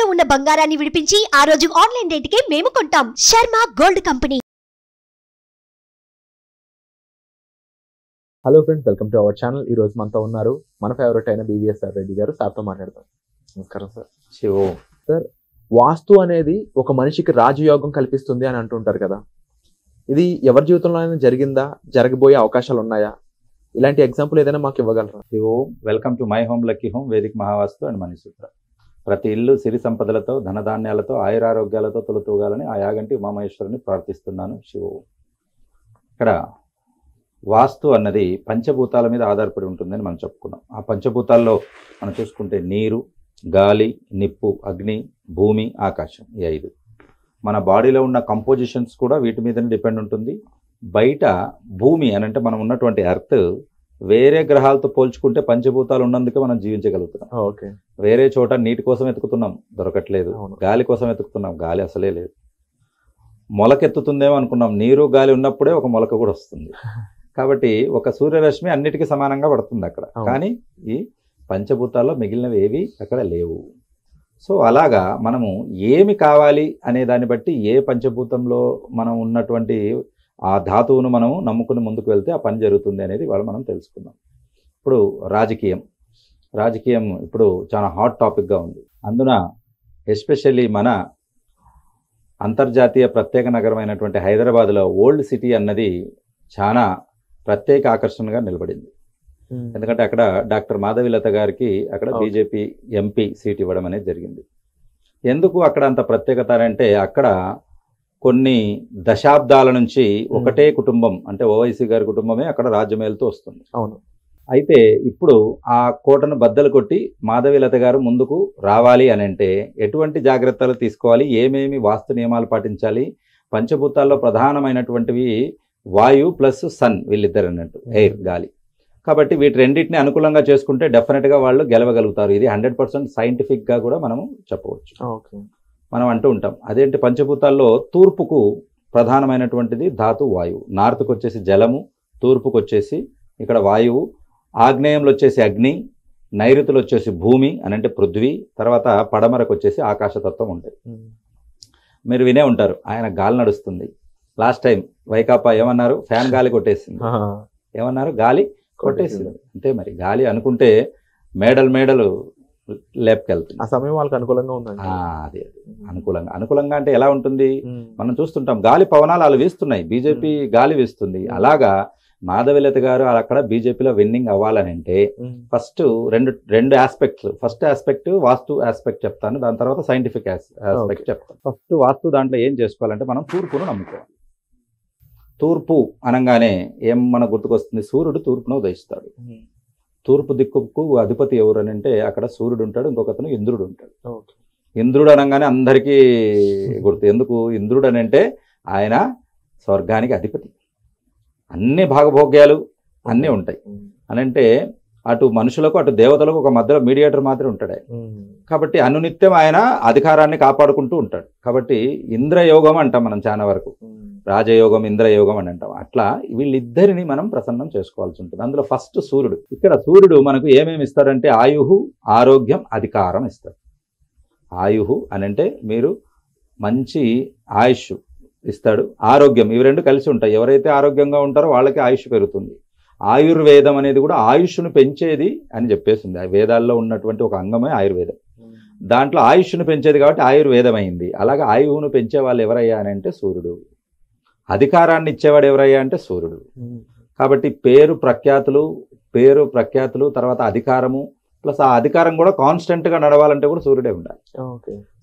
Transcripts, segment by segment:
తాకట్టులో ఉన్న బంగారాన్ని విడిపించి ఆ రోజు ఆన్లైన్ రేటుకే మేము కొంటాం. Sharma gold company. Hello friends, welcome to our channel. ఈ రోజు మనతో ఉన్నారు మన ఫేవరెట్ అయిన BVSR రెడ్డి గారు. సార్తో మాట్లాడతాం. నమస్కారం సార్. శివో సార్, వాస్తు అనేది ఒక మనిషికి రాజయోగం కల్పిస్తుంది అని అంటుంటారు కదా, ఇది ఎవరి జీవితంలో జరిగిందా, జరగబోయే అవకాశాలు ఉన్నాయా? ఇలాంటి ఎగ్జాంపుల్ ఏదైనా మాకు ఇవ్వగలరా? శివో welcome to my home lucky home Vedic Mahavastu and Manisutra. ప్రతి ఇల్లు సిరి సంపదలతో, ధనధాన్యాలతో, ఆయురారోగ్యాలతో తొలతూగాలని ఆ యాగంటి ఉమామహేశ్వరుని ప్రార్థిస్తున్నాను. శివో, ఇక్కడ వాస్తు అన్నది పంచభూతాల మీద ఆధారపడి ఉంటుందని మనం చెప్పుకున్నాం. ఆ పంచభూతాల్లో మనం చూసుకుంటే నీరు, గాలి, నిప్పు, అగ్ని, భూమి, ఆకాశం, ఈ 5. మన బాడీలో ఉన్న కంపోజిషన్స్ కూడా వీటి మీదనే డిపెండ్ ఉంటుంది. బయట భూమి అని అంటే మనం ఉన్నటువంటి ఎర్త్ వేరే గ్రహాలతో పోల్చుకుంటే పంచభూతాలు ఉన్నందుకే మనం జీవించగలుగుతున్నాం. ఓకే. వేరే చోట నీటి కోసం వెతుకుతున్నాం, దొరకట్లేదు. గాలి కోసం వెతుకుతున్నాం, గాలి అసలే లేదు. మొలకెత్తుతుందేమో అనుకున్నాం, నీరు గాలి ఉన్నప్పుడే ఒక మొలక కూడా వస్తుంది. కాబట్టి ఒక సూర్యరశ్మి అన్నిటికీ సమానంగా పడుతుంది అక్కడ. కానీ ఈ పంచభూతాల్లో మిగిలినవి ఏవి అక్కడ లేవు. సో అలాగా మనము ఏమి కావాలి అనే దాన్ని బట్టి ఏ పంచభూతంలో మనం ఉన్నటువంటి ఆ ధాతువును మనం నమ్ముకుని ముందుకు వెళ్తే ఆ పని జరుగుతుంది అనేది వాళ్ళు మనం తెలుసుకుందాం. ఇప్పుడు రాజకీయం ఇప్పుడు చాలా హాట్ టాపిక్గా ఉంది. అందున ఎస్పెషల్లీ మన అంతర్జాతీయ ప్రత్యేక నగరమైనటువంటి హైదరాబాద్లో ఓల్డ్ సిటీ అన్నది చాలా ప్రత్యేక ఆకర్షణగా నిలబడింది. ఎందుకంటే అక్కడ డాక్టర్ మాధవిలత గారికి అక్కడ బీజేపీ ఎంపీ సీట్ ఇవ్వడం అనేది జరిగింది. ఎందుకు అక్కడ అంత ప్రత్యేకత అంటే, అక్కడ కొన్ని దశాబ్దాల నుంచి ఒకటే కుటుంబం అంటే ఓవైసీ గారి కుటుంబమే అక్కడ రాజ్యమేలుతూ వస్తుంది. అవును. అయితే ఇప్పుడు ఆ కోటను బద్దలు కొట్టి మాధవిలత గారు ముందుకు రావాలి అని అంటే ఎటువంటి జాగ్రత్తలు తీసుకోవాలి, ఏమేమి వాస్తు నియమాలు పాటించాలి? పంచభూతాల్లో ప్రధానమైనటువంటివి వాయు ప్లస్ సన్, వీళ్ళిద్దరు అన్నట్టు, ఎయిర్, గాలి. కాబట్టి వీటి రెండింటిని అనుకూలంగా చేసుకుంటే డెఫినెట్గా వాళ్ళు గెలవగలుగుతారు. ఇది 100% సైంటిఫిక్గా కూడా మనము చెప్పవచ్చు. మనం అంటూ ఉంటాం, అదేంటి పంచభూతాల్లో తూర్పుకు ప్రధానమైనటువంటిది ధాతు వాయువు, నార్త్కు వచ్చేసి జలము, తూర్పుకు వచ్చేసి ఇక్కడ వాయువు, ఆగ్నేయంలో వచ్చేసి అగ్ని, నైరుతులు వచ్చేసి భూమి అని అంటే పృథ్వీ, తర్వాత పడమరకు వచ్చేసి ఆకాశతత్వం ఉంటాయి. మీరు వినే ఉంటారు, ఆయన గాలి నడుస్తుంది. లాస్ట్ టైం వైకాపా ఏమన్నారు? ఫ్యాన్ గాలి కొట్టేసింది. ఏమన్నారు? గాలి కొట్టేసింది. అంతే మరి, గాలి అనుకుంటే మేడలు లేపుకెళ్తుంది. ఆ సమయం వాళ్ళకి అనుకూలంగా ఉందండి. అదే అనుకూలంగా అంటే ఎలా ఉంటుంది? మనం చూస్తుంటాం, గాలి పవనాలు వాళ్ళు వీస్తున్నాయి, బీజేపీ గాలి వీస్తుంది. అలాగా మాధవిలత గారు అక్కడ బీజేపీలో విన్నింగ్ అవ్వాలని అంటే ఫస్ట్ రెండు ఆస్పెక్ట్స్. ఫస్ట్ ఆస్పెక్ట్ వాస్తు ఆస్పెక్ట్ చెప్తాను, దాని తర్వాత సైంటిఫిక్ ఆస్పెక్ట్ చెప్తాను. ఫస్ట్ వాస్తు దాంట్లో ఏం చేసుకోవాలంటే మనం తూర్పును నమ్ముకోవాలి. తూర్పు అనగానే ఏం మనకు గుర్తుకొస్తుంది? సూర్యుడు తూర్పును ఉదయిస్తాడు. తూర్పు దిక్కుకు అధిపతి ఎవరు అని అంటే అక్కడ సూర్యుడు ఉంటాడు, ఇంకొకతను ఇంద్రుడు ఉంటాడు. ఇంద్రుడు అనగానే అందరికీ గుర్తు. ఎందుకు ఇంద్రుడు అని అంటే ఆయన స్వర్గానికి అధిపతి, అన్ని భాగభోగ్యాలు అన్నీ ఉంటాయి అని అంటే అటు మనుషులకు అటు దేవతలకు ఒక మధ్యలో మీడియేటర్ మాత్రం ఉంటాడు ఆయన. కాబట్టి అనునిత్యం ఆయన అధికారాన్ని కాపాడుకుంటూ ఉంటాడు. కాబట్టి ఇంద్రయోగం అంటాం మనం చాలా వరకు, రాజయోగం, ఇంద్రయోగం అని అంటాం. అట్లా వీళ్ళిద్దరిని మనం ప్రసన్నం చేసుకోవాల్సి ఉంటుంది. అందులో ఫస్ట్ సూర్యుడు. ఇక్కడ సూర్యుడు మనకు ఏమేమి ఇస్తాడంటే ఆయుహు, ఆరోగ్యం, అధికారం ఇస్తాడు. ఆయుహు అని అంటే మీరు మంచి ఆయుష్ ఇస్తాడు, ఆరోగ్యం, ఇవి రెండు కలిసి ఉంటాయి. ఎవరైతే ఆరోగ్యంగా ఉంటారో వాళ్ళకి ఆయుష్ పెరుగుతుంది. ఆయుర్వేదం అనేది కూడా ఆయుష్ను పెంచేది అని చెప్పేసింది. ఆ వేదాల్లో ఉన్నటువంటి ఒక అంగమే ఆయుర్వేదం. దాంట్లో ఆయుష్ను పెంచేది కాబట్టి ఆయుర్వేదం అయింది. అలాగే ఆయువును పెంచే వాళ్ళు ఎవరయ్యా అని అంటే సూర్యుడు. అధికారాన్ని ఇచ్చేవాడు ఎవరయ్యా అంటే సూర్యుడు. కాబట్టి పేరు ప్రఖ్యాతులు తర్వాత అధికారము ప్లస్ ఆ అధికారం కూడా కాన్స్టెంట్గా నడవాలంటే కూడా సూర్యుడే ఉండాలి.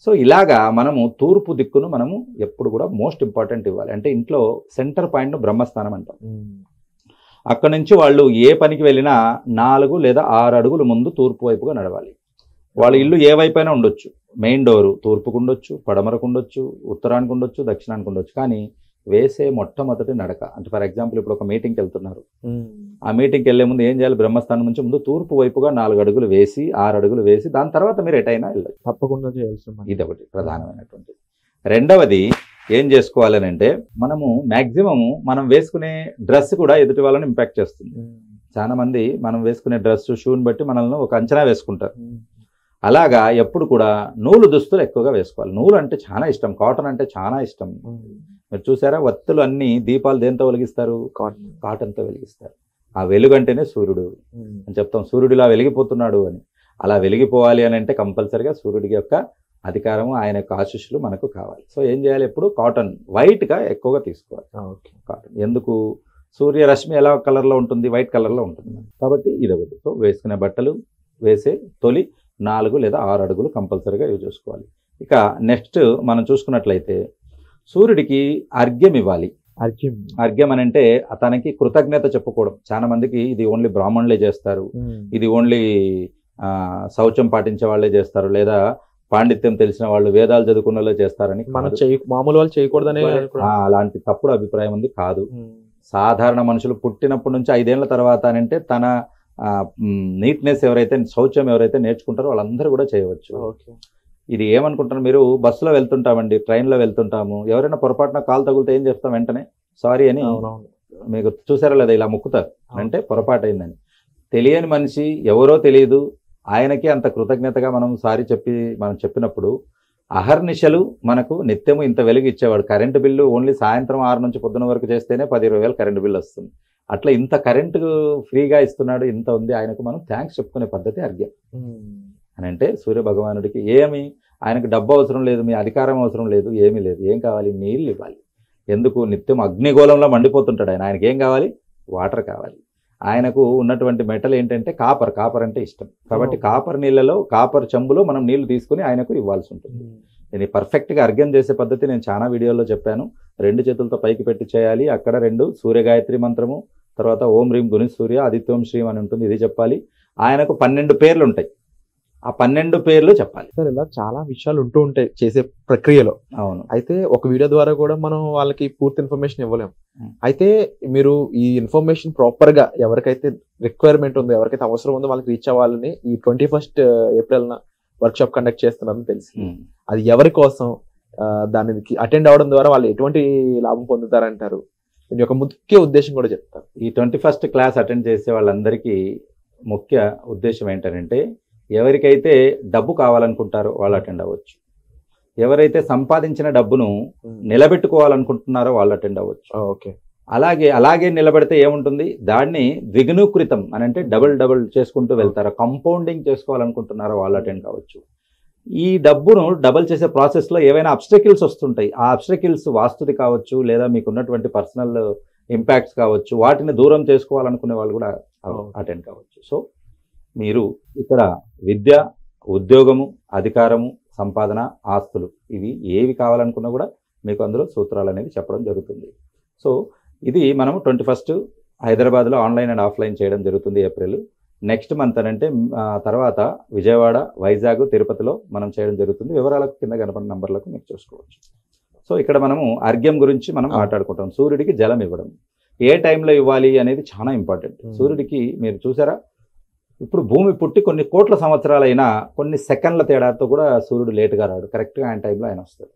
సో ఇలాగా మనము తూర్పు దిక్కును మనము ఎప్పుడు కూడా మోస్ట్ ఇంపార్టెంట్ ఇవ్వాలి. అంటే ఇంట్లో సెంటర్ పాయింట్ను బ్రహ్మస్థానం అంటాం. అక్కడి నుంచి వాళ్ళు ఏ పనికి వెళ్ళినా 4 లేదా 6 అడుగులు ముందు తూర్పు వైపుగా నడవాలి. వాళ్ళ ఇల్లు ఏ వైపైనా ఉండొచ్చు, మెయిన్ డోరు తూర్పుకు ఉండొచ్చు, పడమరకు ఉండొచ్చు, ఉత్తరానికి ఉండొచ్చు, దక్షిణానికి ఉండొచ్చు. కానీ వేసే మొట్టమొదటి నడక అంటే ఫర్ ఎగ్జాంపుల్ ఇప్పుడు ఒక మీటింగ్కి వెళ్తున్నారు, ఆ మీటింగ్కి వెళ్లే ముందు ఏం చేయాలి? బ్రహ్మస్థానం నుంచి ముందు తూర్పు వైపుగా 4 అడుగులు వేసి 6 అడుగులు వేసి దాని తర్వాత మీరు ఎటైనా వెళ్ళాలి, తప్పకుండా చేయాల్సింది. ఇది ఒకటి ప్రధానమైనటువంటి. రెండవది ఏం చేసుకోవాలని అంటే మనము మ్యాక్సిమం మనం వేసుకునే డ్రెస్ కూడా ఎదుటి వాళ్ళని ఇంపాక్ట్ చేస్తుంది. చాలా మంది మనం వేసుకునే డ్రెస్ షూని బట్టి మనల్ని ఒక అంచనా వేసుకుంటారు. అలాగా ఎప్పుడు కూడా నూలు దుస్తులు ఎక్కువగా వేసుకోవాలి. నూలు అంటే చాలా ఇష్టం, కాటన్ అంటే చాలా ఇష్టం. మీరు చూసారా, వత్తులు అన్ని దీపాలు దేంతో వెలిగిస్తారు? కాటన్తో వెలిగిస్తారు. ఆ వెలుగు అంటేనే సూర్యుడు అని చెప్తాం, సూర్యుడిలా వెలిగిపోతున్నాడు అని. అలా వెలిగిపోవాలి అని అంటే కంపల్సరిగా సూర్యుడి యొక్క అధికారము, ఆయన యొక్క ఆశీస్సులు మనకు కావాలి. సో ఏం చేయాలి, ఎప్పుడు కాటన్ వైట్గా ఎక్కువగా తీసుకోవాలి. కాటన్ ఎందుకు, సూర్యరశ్మి ఎలా కలర్లో ఉంటుంది? వైట్ కలర్లో ఉంటుంది. కాబట్టి ఇదొకటి. సో వేసుకునే బట్టలు వేసే తొలి 4 లేదా 6 అడుగులు కంపల్సరీగా యూజ్ చేసుకోవాలి. ఇక నెక్స్ట్ మనం చూసుకున్నట్లయితే సూర్యుడికి అర్ఘ్యం ఇవ్వాలి. అర్ఘ్యం అని అంటే తనకి కృతజ్ఞత చెప్పుకోవడం. చాలా మందికి ఇది ఓన్లీ బ్రాహ్మణులే చేస్తారు, ఇది ఓన్లీ శౌచం పాటించే వాళ్ళే చేస్తారు, లేదా పాండిత్యం తెలిసిన వాళ్ళు వేదాలు చదువుకున్న వాళ్ళే చేస్తారని, మామూలు వాళ్ళు చేయకూడదనే అలాంటి తప్పుడు అభిప్రాయం ఉంది. కాదు, సాధారణ మనుషులు పుట్టినప్పటి నుంచి 5 ఏళ్ల తర్వాత అంటే తన నీట్నెస్ ఎవరైతే, శౌచం ఎవరైతే నేర్చుకుంటారో వాళ్ళందరూ కూడా చేయవచ్చు. ఇది ఏమనుకుంటారు మీరు, బస్సులో వెళ్తుంటామండి, ట్రైన్లో వెళ్తుంటాము, ఎవరైనా పొరపాటున కాలు తగిలితే ఏం చెప్తాం? వెంటనే సారీ అని. మీకు చూసారా లేదా, ఇలా మొక్కుతారు, అంటే పొరపాటు అయిందని. తెలియని మనిషి ఎవరో తెలియదు, ఆయనకి అంత కృతజ్ఞతగా మనం సారీ మనం చెప్పినప్పుడు అహర్నిశలు మనకు నిత్యము ఇంత వెలుగు ఇచ్చేవాడు. కరెంటు బిల్లు ఓన్లీ సాయంత్రం 6 నుంచి పొద్దున వరకు చేస్తేనే 10-20 వేలు కరెంటు బిల్లు వస్తుంది. అట్లా ఇంత కరెంటు ఫ్రీగా ఇస్తున్నాడు, ఇంత ఉంది, ఆయనకు మనం థ్యాంక్స్ చెప్పుకునే పద్ధతి అర్ఘ్యం అని. అంటే సూర్య భగవానుడికి ఏమి, ఆయనకు డబ్బు అవసరం లేదు, మీ అధికారం అవసరం లేదు, ఏమీ లేదు. ఏం కావాలి? నీళ్ళు ఇవ్వాలి. ఎందుకు? నిత్యం అగ్నిగోళంలో మండిపోతుంటాడు ఆయన, ఆయనకి ఏం కావాలి? వాటర్ కావాలి. ఆయనకు ఉన్నటువంటి మెటల్ ఏంటంటే కాపర్ అంటే ఇష్టం. కాబట్టి కాపర్ నీళ్ళలో, కాపర్ చెంబులో మనం నీళ్లు తీసుకుని ఆయనకు ఇవ్వాల్సి ఉంటుంది. నేను పర్ఫెక్ట్గా అర్ఘ్యం చేసే పద్ధతి నేను చాలా వీడియోల్లో చెప్పాను. 2 చేతులతో పైకి పెట్టి చేయాలి. అక్కడ 2 సూర్యగాయత్రి మంత్రము, తర్వాత ఓం హ్రీం గుని సూర్య ఆదిత్యం శ్రీం అని ఉంటుంది, ఇది చెప్పాలి. ఆయనకు 12 పేర్లు ఉంటాయి, ఆ 12 పేర్లు చెప్పాలి. సార్ ఇలా చాలా విషయాలు ఉంటూ ఉంటాయి చేసే ప్రక్రియలో. అవును. అయితే ఒక వీడియో ద్వారా కూడా మనం వాళ్ళకి పూర్తి ఇన్ఫర్మేషన్ ఇవ్వలేము. అయితే మీరు ఈ ఇన్ఫర్మేషన్ ప్రాపర్ గా ఎవరికైతే రిక్వైర్మెంట్ ఉందో, ఎవరికైతే అవసరం ఉందో వాళ్ళకి రీచ్ అవ్వాలని ఈ 21 ఏప్రిల్ వర్క్ షాప్ కండక్ట్ చేస్తున్నారని తెలిసి, అది ఎవరి కోసం, దానికి అటెండ్ అవ్వడం ద్వారా వాళ్ళు ఎటువంటి లాభం పొందుతారంటారు? దీని యొక్క ముఖ్య ఉద్దేశం కూడా చెప్తారు. ఈ 21 క్లాస్ అటెండ్ చేసే వాళ్ళందరికీ ముఖ్య ఉద్దేశం ఏంటంటే, ఎవరికైతే డబ్బు కావాలనుకుంటారో వాళ్ళు అటెండ్ అవ్వచ్చు, ఎవరైతే సంపాదించిన డబ్బును నిలబెట్టుకోవాలనుకుంటున్నారో వాళ్ళు అటెండ్ అవ్వచ్చు. ఓకే. అలాగే నిలబెడితే ఏముంటుంది, దాన్ని ద్విగుణీకృతం అని అంటే డబుల్ చేసుకుంటూ వెళ్తారో, కంపౌండింగ్ చేసుకోవాలనుకుంటున్నారో వాళ్ళు అటెండ్ కావచ్చు. ఈ డబ్బును డబుల్ చేసే ప్రాసెస్లో ఏవైనా అబ్స్టకిల్స్ వస్తుంటాయి, ఆ అబ్స్టకిల్స్ వాస్తుది కావచ్చు, లేదా మీకున్నటువంటి పర్సనల్ ఇంపాక్ట్స్ కావచ్చు, వాటిని దూరం చేసుకోవాలనుకునే వాళ్ళు కూడా అటెండ్ కావచ్చు. సో మీరు ఇక్కడ విద్య, ఉద్యోగము, అధికారము, సంపాదన, ఆస్తులు, ఇవి ఏవి కావాలనుకున్నా కూడా మీకు అందులో సూత్రాలు అనేది చెప్పడం జరుగుతుంది. సో ఇది మనము 21 హైదరాబాద్లో ఆన్లైన్ అండ్ ఆఫ్లైన్ చేయడం జరుగుతుంది ఏప్రిల్. నెక్స్ట్ మంత్ అంటే తర్వాత విజయవాడ, వైజాగ్, తిరుపతిలో మనం చేయడం జరుగుతుంది. వివరాలకు కింద కనపడిన నంబర్లకు మీరు చూసుకోవచ్చు. సో ఇక్కడ మనము అర్ఘ్యం గురించి మనం మాట్లాడుకుంటాం. సూర్యుడికి జలం ఇవ్వడం ఏ టైంలో ఇవ్వాలి అనేది చాలా ఇంపార్టెంట్. సూర్యుడికి మీరు చూసారా, ఇప్పుడు భూమి పుట్టి కొన్ని కోట్ల సంవత్సరాలైనా కొన్ని సెకండ్ల తేడాతో కూడా సూర్యుడు లేటుగా రాడు, కరెక్ట్గా ఆయన టైంలో ఆయన వస్తాడు.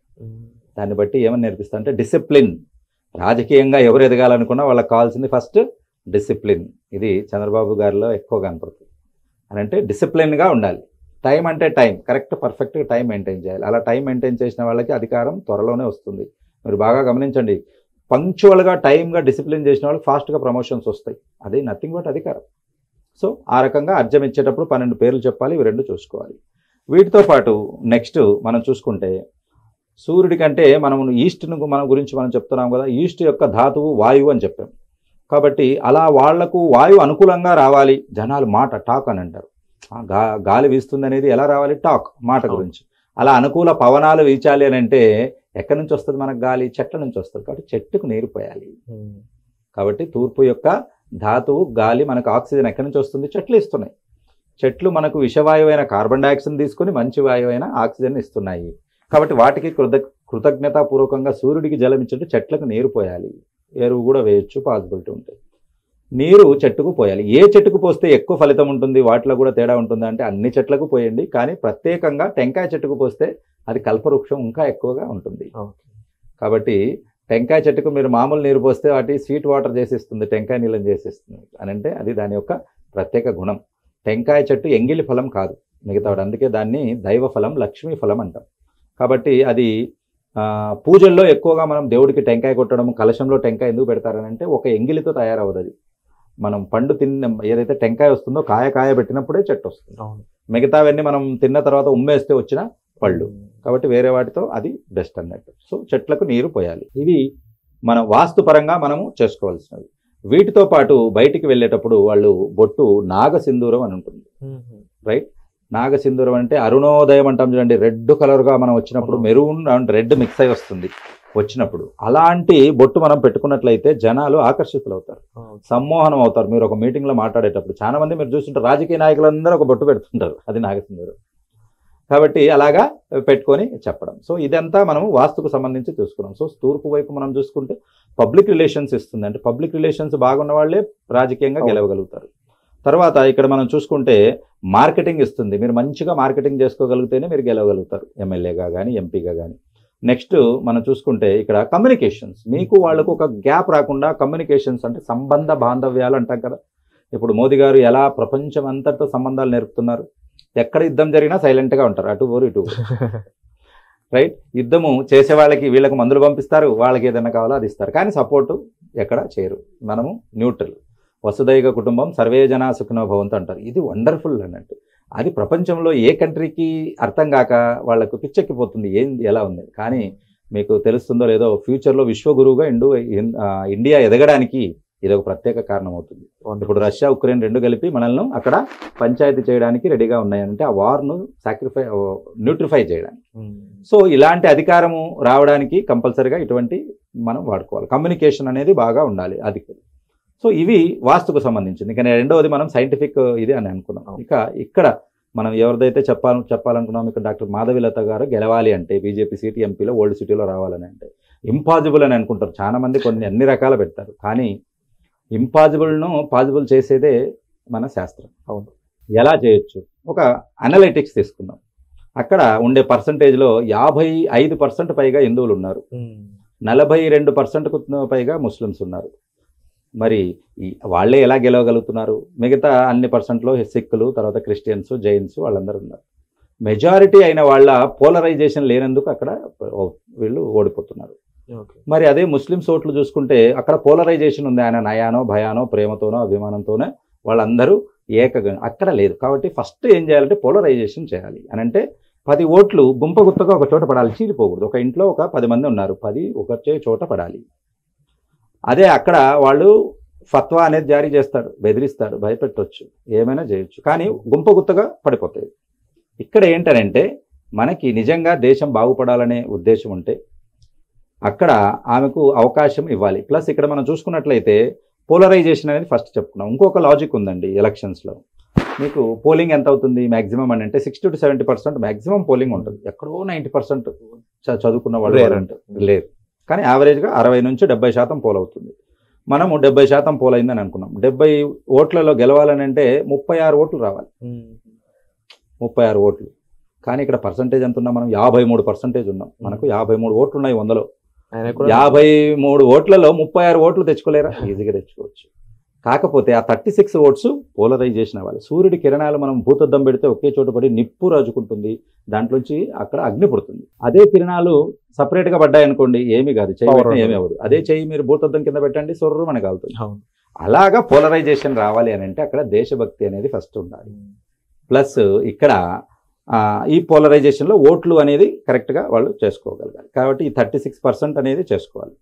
దాన్ని బట్టి ఏమని నేర్పిస్తా అంటే డిసిప్లిన్. రాజకీయంగా ఎవరు ఎదగాలనుకున్నా వాళ్ళకి కావాల్సింది ఫస్ట్ డిసిప్లిన్. ఇది చంద్రబాబు గారిలో ఎక్కువ కనపడుతుంది. అని అంటే డిసిప్లిన్గా ఉండాలి. టైం అంటే టైం, కరెక్ట్ పర్ఫెక్ట్గా టైం మెయింటైన్ చేయాలి. అలా టైం మెయింటైన్ చేసిన వాళ్ళకి అధికారం త్వరలోనే వస్తుంది. మీరు బాగా గమనించండి, పంక్చువల్గా టైంగా డిసిప్లిన్ చేసిన వాళ్ళకి ఫాస్ట్గా ప్రమోషన్స్ వస్తాయి. అది నథింగ్ బట్ అధికారం. సో ఆ రకంగా అర్ఘ్యం ఇచ్చేటప్పుడు 12 పేర్లు చెప్పాలి, ఇవి 2 చూసుకోవాలి. వీటితో పాటు నెక్స్ట్ మనం చూసుకుంటే సూర్యుడి కంటే మనం ఈస్ట్ను మన గురించి మనం చెప్తున్నాం కదా, ఈస్ట్ యొక్క ధాతువు వాయువు అని చెప్పాం. కాబట్టి అలా వాళ్లకు వాయువు అనుకూలంగా రావాలి. జనాలు టాక్ అని అంటారు, గాలి వీస్తుంది అనేది ఎలా రావాలి, టాక్, మాట గురించి. అలా అనుకూల పవనాలు వీచాలి అని అంటే ఎక్కడి నుంచి వస్తుంది మనకు గాలి? చెట్ల నుంచి వస్తుంది. కాబట్టి చెట్టుకు నీరు పోయాలి. కాబట్టి తూర్పు యొక్క ధాతువు గాలి, మనకు ఆక్సిజన్ ఎక్కడి నుంచి వస్తుంది? చెట్లు ఇస్తున్నాయి. చెట్లు మనకు విషవాయువైన కార్బన్ డైఆక్సైడ్ తీసుకొని మంచి వాయువైన ఆక్సిజన్ ఇస్తున్నాయి. కాబట్టి వాటికి కృతజ్ఞతాపూర్వకంగా సూర్యుడికి జలం ఇచ్చేట్టు చెట్లకు నీరు పోయాలి. ఎరువు కూడా వేయచ్చు, పాసిబిలిటీ ఉంటాయి. నీరు చెట్టుకు పోయాలి. ఏ చెట్టుకు పోస్తే ఎక్కువ ఫలితం ఉంటుంది, వాటిలో కూడా తేడా ఉంటుంది అంటే అన్ని చెట్లకు పోయండి. కానీ ప్రత్యేకంగా టెంకాయ చెట్టుకు పోస్తే అది కల్పవృక్షం ఇంకా ఎక్కువగా ఉంటుంది. కాబట్టి టెంకాయ చెట్టుకు మీరు మామూలు నీరు పోస్తే వాటి స్వీట్ వాటర్ చేసేస్తుంది, టెంకాయ నీళ్ళని చేసేస్తుంది అని అంటే అది దాని యొక్క ప్రత్యేక గుణం. టెంకాయ చెట్టు ఎంగిలి ఫలం కాదు, మిగతా వాడు. అందుకే దాన్ని దైవ ఫలం, లక్ష్మీ ఫలం అంటాం. కాబట్టి అది పూజల్లో ఎక్కువగా మనం దేవుడికి టెంకాయ కొట్టడం, కలశంలో టెంకాయ ఎందుకు పెడతారని అంటే ఒక ఎంగిలితో తయారవ్వదు అది. మనం పండు తిన్న ఏదైతే టెంకాయ వస్తుందో కాయ పెట్టినప్పుడే చెట్టు వస్తుంది. మిగతావన్నీ మనం తిన్న తర్వాత ఉమ్మేస్తే వచ్చిన పళ్ళు. కాబట్టి వేరే వాటితో అది బెస్ట్ అన్నట్టు. సో చెట్లకు నీరు పోయాలి. ఇవి మన వాస్తుపరంగా మనము చేసుకోవాల్సినవి. వీటితో పాటు బయటికి వెళ్ళేటప్పుడు వాళ్ళు బొట్టు నాగసింధూరం అని ఉంటుంది, రైట్? నాగసింధూరం అంటే అరుణోదయం అంటాం చూడండి, రెడ్ కలర్గా మనం వచ్చినప్పుడు మెరూన్ అండ్ రెడ్ మిక్స్ అయి వస్తుంది వచ్చినప్పుడు. అలాంటి బొట్టు మనం పెట్టుకున్నట్లయితే జనాలు ఆకర్షితులు అవుతారు, సమ్మోహనం అవుతారు. మీరు ఒక మీటింగ్లో మాట్లాడేటప్పుడు చాలా మంది మీరు చూస్తుంటారు, రాజకీయ నాయకులందరూ ఒక బొట్టు పెడుతుంటారు, అది నాగసింధూరం. కాబట్టి అలాగా పెట్టుకొని చెప్పడం. సో ఇదంతా మనము వాస్తుకు సంబంధించి చూసుకున్నాం. సో తూర్పు వైపు మనం చూసుకుంటే పబ్లిక్ రిలేషన్స్ ఇస్తుంది, అంటే పబ్లిక్ రిలేషన్స్ బాగున్న వాళ్ళే రాజకీయంగా గెలవగలుగుతారు. తర్వాత ఇక్కడ మనం చూసుకుంటే మార్కెటింగ్ ఇస్తుంది, మీరు మంచిగా మార్కెటింగ్ చేసుకోగలిగితేనే మీరు గెలవగలుగుతారు, ఎమ్మెల్యేగా కానీ ఎంపీగా కానీ. నెక్స్ట్ మనం చూసుకుంటే ఇక్కడ కమ్యూనికేషన్స్, మీకు వాళ్ళకు ఒక గ్యాప్ రాకుండా కమ్యూనికేషన్స్ అంటే సంబంధ బాంధవ్యాలు అంటాం కదా. ఇప్పుడు మోదీ గారు ఎలా ప్రపంచం అంతటితో సంబంధాలు నేర్పుతున్నారు, ఎక్కడ యుద్ధం జరిగినా సైలెంట్గా ఉంటారు, అటు ఊరు ఇటు రైట్? యుద్ధము చేసే వాళ్ళకి వీళ్ళకి మందులు పంపిస్తారు, వాళ్ళకి ఏదైనా కావాలో అది ఇస్తారు, కానీ సపోర్టు ఎక్కడ చేయరు. మనము న్యూట్రల్, వసుదైక కుటుంబం సర్వే జనా సుఖినో భవంతు అంటారు. ఇది వండర్ఫుల్ అన్నట్టు. అది ప్రపంచంలో ఏ కంట్రీకి అర్థం కాక వాళ్ళకు పిచ్చెక్కిపోతుంది ఏంది ఎలా ఉంది. కానీ మీకు తెలుస్తుందో లేదో, ఫ్యూచర్లో విశ్వగురువుగా ఇండియా ఎదగడానికి ఇది ఒక ప్రత్యేక కారణం అవుతుంది. ఇప్పుడు రష్యా ఉక్రెయిన్ రెండు కలిపి మనల్ని అక్కడ పంచాయతీ చేయడానికి రెడీగా ఉన్నాయంటే ఆ వార్ను న్యూట్రిఫై చేయడానికి. సో ఇలాంటి అధికారము రావడానికి కంపల్సరీగా ఇటువంటి మనం వాడుకోవాలి. కమ్యూనికేషన్ అనేది బాగా ఉండాలి అది. సో ఇవి వాస్తుకు సంబంధించింది. ఇంకా రెండవది మనం సైంటిఫిక్ ఇది అని అనుకున్నాం. ఇక ఇక్కడ మనం ఎవరిదైతే చెప్పాలనుకున్నాం, ఇక్కడ డాక్టర్ మాధవిలత గారు గెలవాలి అంటే బీజేపీ సీట్ ఎంపీలో ఓల్డ్ సిటీలో రావాలని అంటే ఇంపాసిబుల్ అని అనుకుంటారు చాలామంది, అన్ని రకాలు పెడతారు. కానీ ఇంపాసిబుల్ను పాసిబుల్ చేసేదే మన శాస్త్రం. అవును, ఎలా చేయొచ్చు? ఒక అనలైటిక్స్ తీసుకుందాం. అక్కడ ఉండే పర్సంటేజ్లో 55% పైగా హిందువులు ఉన్నారు, 42%కు పైగా ముస్లిమ్స్ ఉన్నారు. మరి వాళ్ళే ఎలా గెలవగలుగుతున్నారు? మిగతా అన్ని పర్సెంట్లో సిక్కులు, తర్వాత క్రిస్టియన్స్, జైన్స్ వాళ్ళందరూ ఉన్నారు. మెజారిటీ అయిన వాళ్ళ పోలరైజేషన్ లేనందుకు అక్కడ వీళ్ళు ఓడిపోతున్నారు. మరి అదే ముస్లిమ్స్ ఓట్లు చూసుకుంటే అక్కడ పోలరైజేషన్ ఉంది, ఆయన నయానో భయానో ప్రేమతోనో అభిమానంతోనే వాళ్ళందరూ ఏకగా, అక్కడ లేదు. కాబట్టి ఫస్ట్ ఏం చేయాలంటే పోలరైజేషన్ చేయాలి అని అంటే 10 ఓట్లు గుంపగుత్తగా ఒక చోట పడాలి, చీలిపోకూడదు. ఒక ఇంట్లో ఒక 10 మంది ఉన్నారు, 10 ఒకే చోట పడాలి. అదే అక్కడ వాళ్ళు ఫత్వా అనేది జారీ చేస్తాడు, బెదిరిస్తాడు, భయపెట్టవచ్చు, ఏమైనా చేయొచ్చు, కానీ గుంపగుత్తగా పడిపోతాయి. ఇక్కడ ఏంటనంటే మనకి నిజంగా దేశం బాగుపడాలనే ఉద్దేశం ఉంటే అక్కడ ఆమెకు అవకాశం ఇవ్వాలి. ప్లస్ ఇక్కడ మనం చూసుకున్నట్లయితే పోలరైజేషన్ అనేది ఫస్ట్ చెప్పుకున్నాం. ఇంకొక లాజిక్ ఉందండి ఎలక్షన్స్లో. మీకు పోలింగ్ ఎంత అవుతుంది మ్యాక్సిమం అని అంటే 60 to 70% మ్యాక్సిమం పోలింగ్ ఉంటుంది. ఎక్కడో 90% చదువుకున్న వాళ్ళు లేరు, కానీ యావరేజ్గా 60 నుంచి 70% పోల్ అవుతుంది. మనము 70% పోల్ అయిందని అనుకున్నాం. 70 ఓట్లలో గెలవాలని అంటే 36 ఓట్లు రావాలి, 36 ఓట్లు. కానీ ఇక్కడ పర్సంటేజ్ ఎంత ఉన్నాం మనం? 53% ఉన్నాం. మనకు 53 ఓట్లు ఉన్నాయి 100లో. 53 ఓట్లలో 36 ఓట్లు తెచ్చుకోలేరా? ఈజీగా తెచ్చుకోవచ్చు. కాకపోతే ఆ 36 ఓట్స్ పోలరైజేషన్ అవ్వాలి. సూర్యుడి కిరణాలు మనం భూతద్దం పెడితే ఒకే చోట పడి నిప్పు రాజుకుంటుంది, దాంట్లోంచి అక్కడ అగ్ని పుడుతుంది. అదే కిరణాలు సపరేట్గా పడ్డాయి అనుకోండి, ఏమీ కాదు, చెయ్యి ఏమీ అవ్వదు. అదే చెయ్యి మీరు భూతద్దం కింద పెట్టండి, సొర్రు మనకు అవుతుంది. అలాగా పోలరైజేషన్ రావాలి అని అంటే అక్కడ దేశభక్తి అనేది ఫస్ట్ ఉండాలి. ప్లస్ ఇక్కడ ఈ పోలరైజేషన్లో ఓట్లు అనేది కరెక్ట్గా వాళ్ళు చేసుకోగలగాలి. కాబట్టి ఈ 36% అనేది చేసుకోవాలి.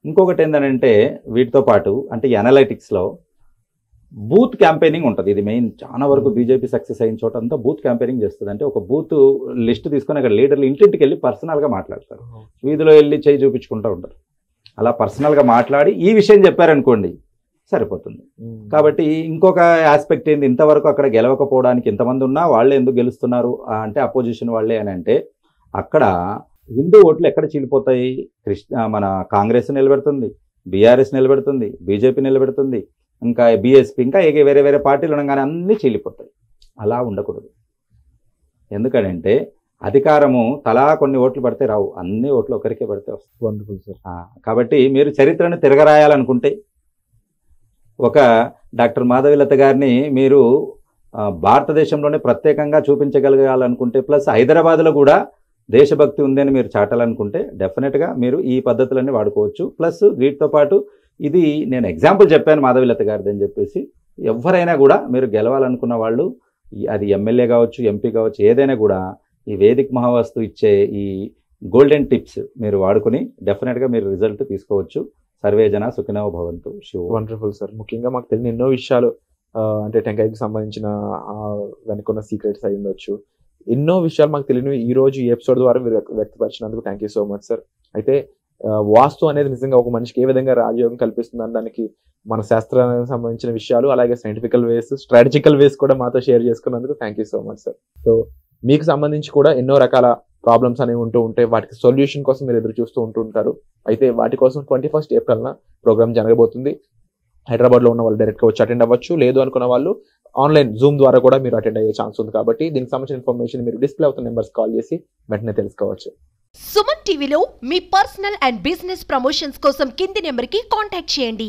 ఇంకొకటి ఏంటంటే వీటితో పాటు అంటే ఈ అనలైటిక్స్లో బూత్ క్యాంపెయినింగ్ ఉంటుంది. ఇది మెయిన్. చాలా వరకు బీజేపీ సక్సెస్ అయిన చోట అంతా బూత్ క్యాంపెయినింగ్ చేస్తుంది. అంటే ఒక బూత్ లిస్ట్ తీసుకొని అక్కడ లీడర్లు ఇంటింటికి వెళ్ళి పర్సనల్గా మాట్లాడతారు, వీధిలో వెళ్ళి చేయి చూపించుకుంటూ ఉంటారు. అలా పర్సనల్గా మాట్లాడి ఈ విషయం చెప్పారనుకోండి సరిపోతుంది. కాబట్టి ఇంకొక ఆస్పెక్ట్ ఏంది, ఇంతవరకు అక్కడ గెలవకపోవడానికి ఇంతమంది ఉన్నా వాళ్ళే ఎందుకు గెలుస్తున్నారు అంటే అపోజిషన్ వాళ్ళే అని అంటే అక్కడ హిందూ ఓట్లు ఎక్కడ చీలిపోతాయి? మన కాంగ్రెస్ నిలబెడుతుంది, బీఆర్ఎస్ నిలబెడుతుంది, బీజేపీ నిలబెడుతుంది, ఇంకా బీఎస్పీ, ఇంకా వేరే వేరే పార్టీలు ఉండగానే అన్నీ చీలిపోతాయి. అలా ఉండకూడదు. ఎందుకంటే అధికారము తలా కొన్ని ఓట్లు పడితే రావు, అన్ని ఓట్లు ఒకరికే పడితే వస్తాయి. Wonderful sir. కాబట్టి మీరు చరిత్రను తిరగరాయాలనుకుంటే ఒక డాక్టర్ మాధవిలత గారిని మీరు భారతదేశంలోనే ప్రత్యేకంగా చూపించగలగాలనుకుంటే ప్లస్ హైదరాబాద్లో కూడా దేశభక్తి ఉందని మీరు చాటాలనుకుంటే డెఫినెట్గా మీరు ఈ పద్ధతులన్నీ వాడుకోవచ్చు. ప్లస్ వీటితో పాటు ఇది నేను ఎగ్జాంపుల్ చెప్పాను మాధవీలత గారిది అని చెప్పేసి, ఎవరైనా కూడా మీరు గెలవాలనుకున్న వాళ్ళు అది ఎమ్మెల్యే కావచ్చు, ఎంపీ కావచ్చు, ఏదైనా కూడా ఈ వేదిక్ మహావస్తు ఇచ్చే ఈ గోల్డెన్ టిప్స్ మీరు వాడుకుని డెఫినెట్గా మీరు రిజల్ట్ తీసుకోవచ్చు. సర్వేజన సుఖినో భవంతు. Wonderful sir. ముఖ్యంగా మాకు తెలియని ఎన్నో విషయాలు, అంటే టెంకాయకి సంబంధించిన వెనుకున్న సీక్రెట్స్ అయి ఉండొచ్చు, ఎన్నో విషయాలు మాకు తెలియని ఈ రోజు ఈ ఎపిసోడ్ ద్వారా మీరు వ్యక్తపరిచినందుకు thank you so much sir. అయితే వాస్తు అనేది నిజంగా ఒక మనిషికి ఏ విధంగా రాజయోగం కల్పిస్తుంది అనడానికి మన శాస్త్రానికి సంబంధించిన విషయాలు, అలాగే సైంటిఫికల్ వేస్, స్ట్రాటజికల్ వేస్ కూడా మాతో షేర్ చేసుకున్నందుకు thank you so much sir. So మీకు సంబంధించి కూడా ఎన్నో రకాల ప్రాబ్లమ్స్ అనేవి ఉంటూ ఉంటాయి, వాటికి సొల్యూషన్ కోసం మీరు ఎదురు చూస్తూ ఉంటుంటారు. అయితే వాటి కోసం 21st ఏప్రిల్న ప్రోగ్రామ్ జరగబోతుంది. హైదరాబాద్లో ఉన్న వాళ్ళు డైరెక్ట్గా వచ్చి అటెండ్ అవ్వచ్చు, లేదు అనుకున్న వాళ్ళు ఆన్లైన్ జూమ్ ద్వారా కూడా మీరు అటెండ్ అయ్యే ఛాన్స్ ఉంది. కాబట్టి దీనికి సంబంధించిన ఇన్ఫర్మేషన్ మీరు డిస్ప్లే అవుతున్న నెంబర్స్ కాల్ చేసి వెంటనే తెలుసుకోవచ్చు. సుమన్ టీవీలో మీ పర్సనల్ అండ్ బిజినెస్ ప్రమోషన్స్ కోసం కింది నెంబర్కి కాంటాక్ట్ చేయండి.